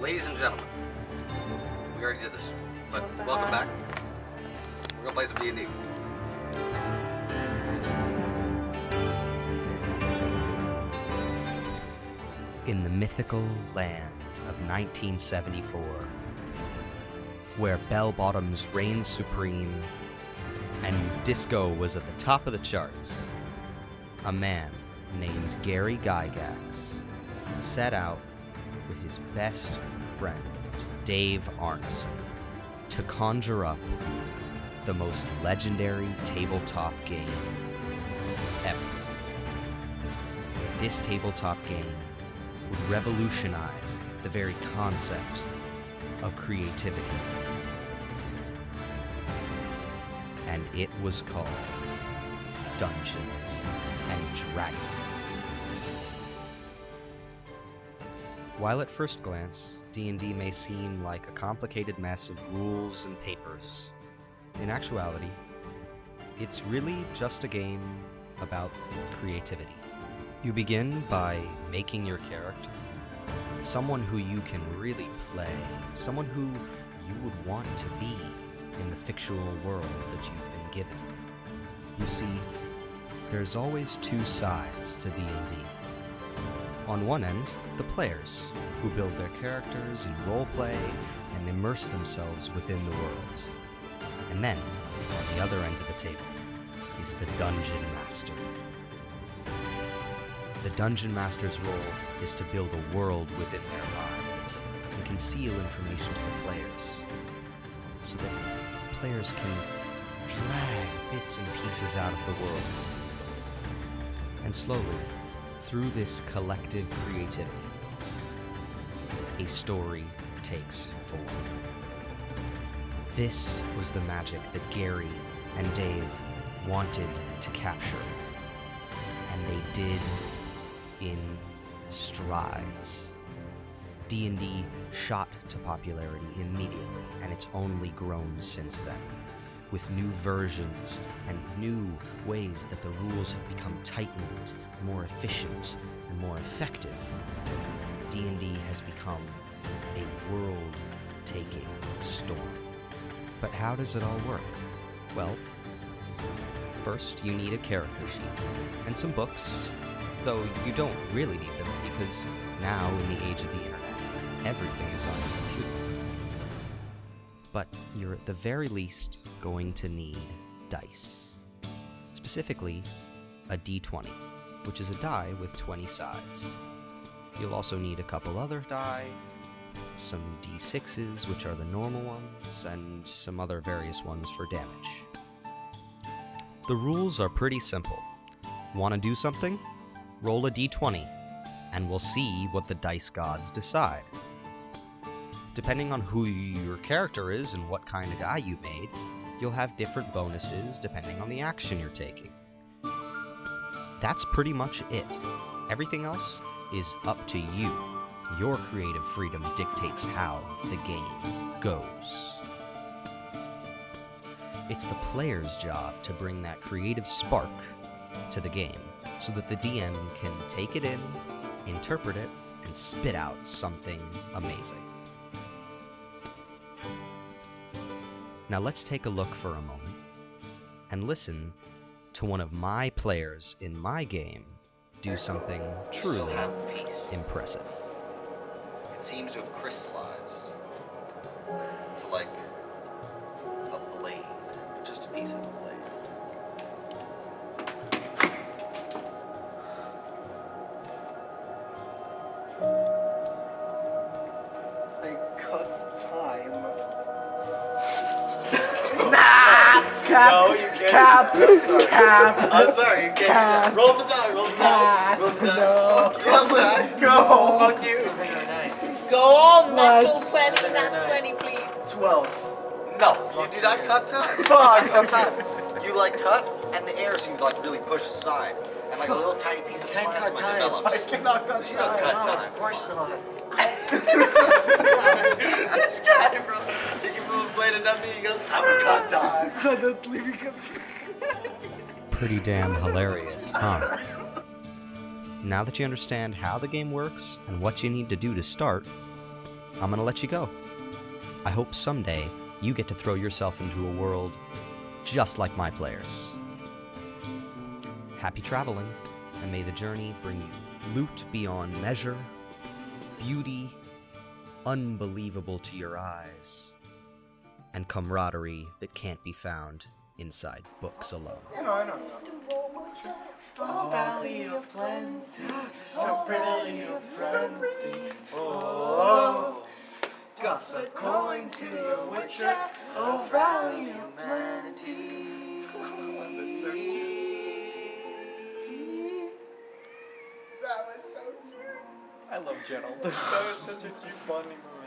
Ladies and gentlemen, we already did this, but welcome back. We're gonna play some D&D. In the mythical land of 1974, where bell-bottoms reigned supreme and disco was at the top of the charts, a man named Gary Gygax set out with his best friend, Dave Arneson, to conjure up the most legendary tabletop game ever. This tabletop game would revolutionize the very concept of creativity. And it was called Dungeons and Dragons. While at first glance, D&D may seem like a complicated mess of rules and papers, in actuality, it's really just a game about creativity. You begin by making your character, someone who you can really play, someone who you would want to be in the fictional world that you've been given. You see, there's always two sides to D&D. On one end, the players, who build their characters and roleplay and immerse themselves within the world. And then, on the other end of the table, is the Dungeon Master. The Dungeon Master's role is to build a world within their mind and conceal information to the players, so that players can drag bits and pieces out of the world. And slowly, through this collective creativity, a story takes form. This was the magic that Gary and Dave wanted to capture, and they did in strides. D&D shot to popularity immediately, and it's only grown since then, with new versions and new ways that the rules have become tightened, more efficient, and more effective. D&D has become a world-taking storm. But how does it all work? Well, first you need a character sheet and some books, though you don't really need them because now in the age of the internet, everything is on your computer. But you're at the very least going to need dice. Specifically, a d20, which is a die with 20 sides. You'll also need a couple other die, some d6s, which are the normal ones, and some other various ones for damage. The rules are pretty simple. Want to do something? Roll a d20, and we'll see what the dice gods decide. Depending on who your character is and what kind of guy you made, you'll have different bonuses depending on the action you're taking. That's pretty much it. Everything else is up to you. Your creative freedom dictates how the game goes. It's the player's job to bring that creative spark to the game so that the DM can take it in, interpret it, and spit out something amazing. Now let's take a look for a moment and listen to one of my players in my game do something truly impressive. It seems to have crystallized to like a blade, just a piece of a blade. I cut time. No, you can't. Cap. I'm sorry, you can't do that. Roll the die, roll the die. Roll the die. No. Roll the die. Let's go. Fuck you. Go on, natural Nice. 20, nat 20, please. 12. No, you do not cut time. You do Fuck, not cut time. You like cut, and the air seems like really pushed aside, and like a little tiny piece of Can't cut plasma time. I develops. cannot cut You don't time. cut No, time. of course not. This guy, bro. He can move a blade of nothing. He goes, I'm gonna cut time. Suddenly becomes... Pretty damn hilarious, huh? Now that you understand how the game works and what you need to do to start, I'm gonna let you go. I hope someday you get to throw yourself into a world just like my players. Happy traveling, and may the journey bring you loot beyond measure, beauty unbelievable to your eyes, and camaraderie that can't be found inside books alone. You know, I don't know. Oh, valley of plenty, so pretty and friendly. Oh, toss a coin to your witcher. Oh, valley of plenty. That's so cute. That was so cute. I love Gerald. That was such a cute bonding moment.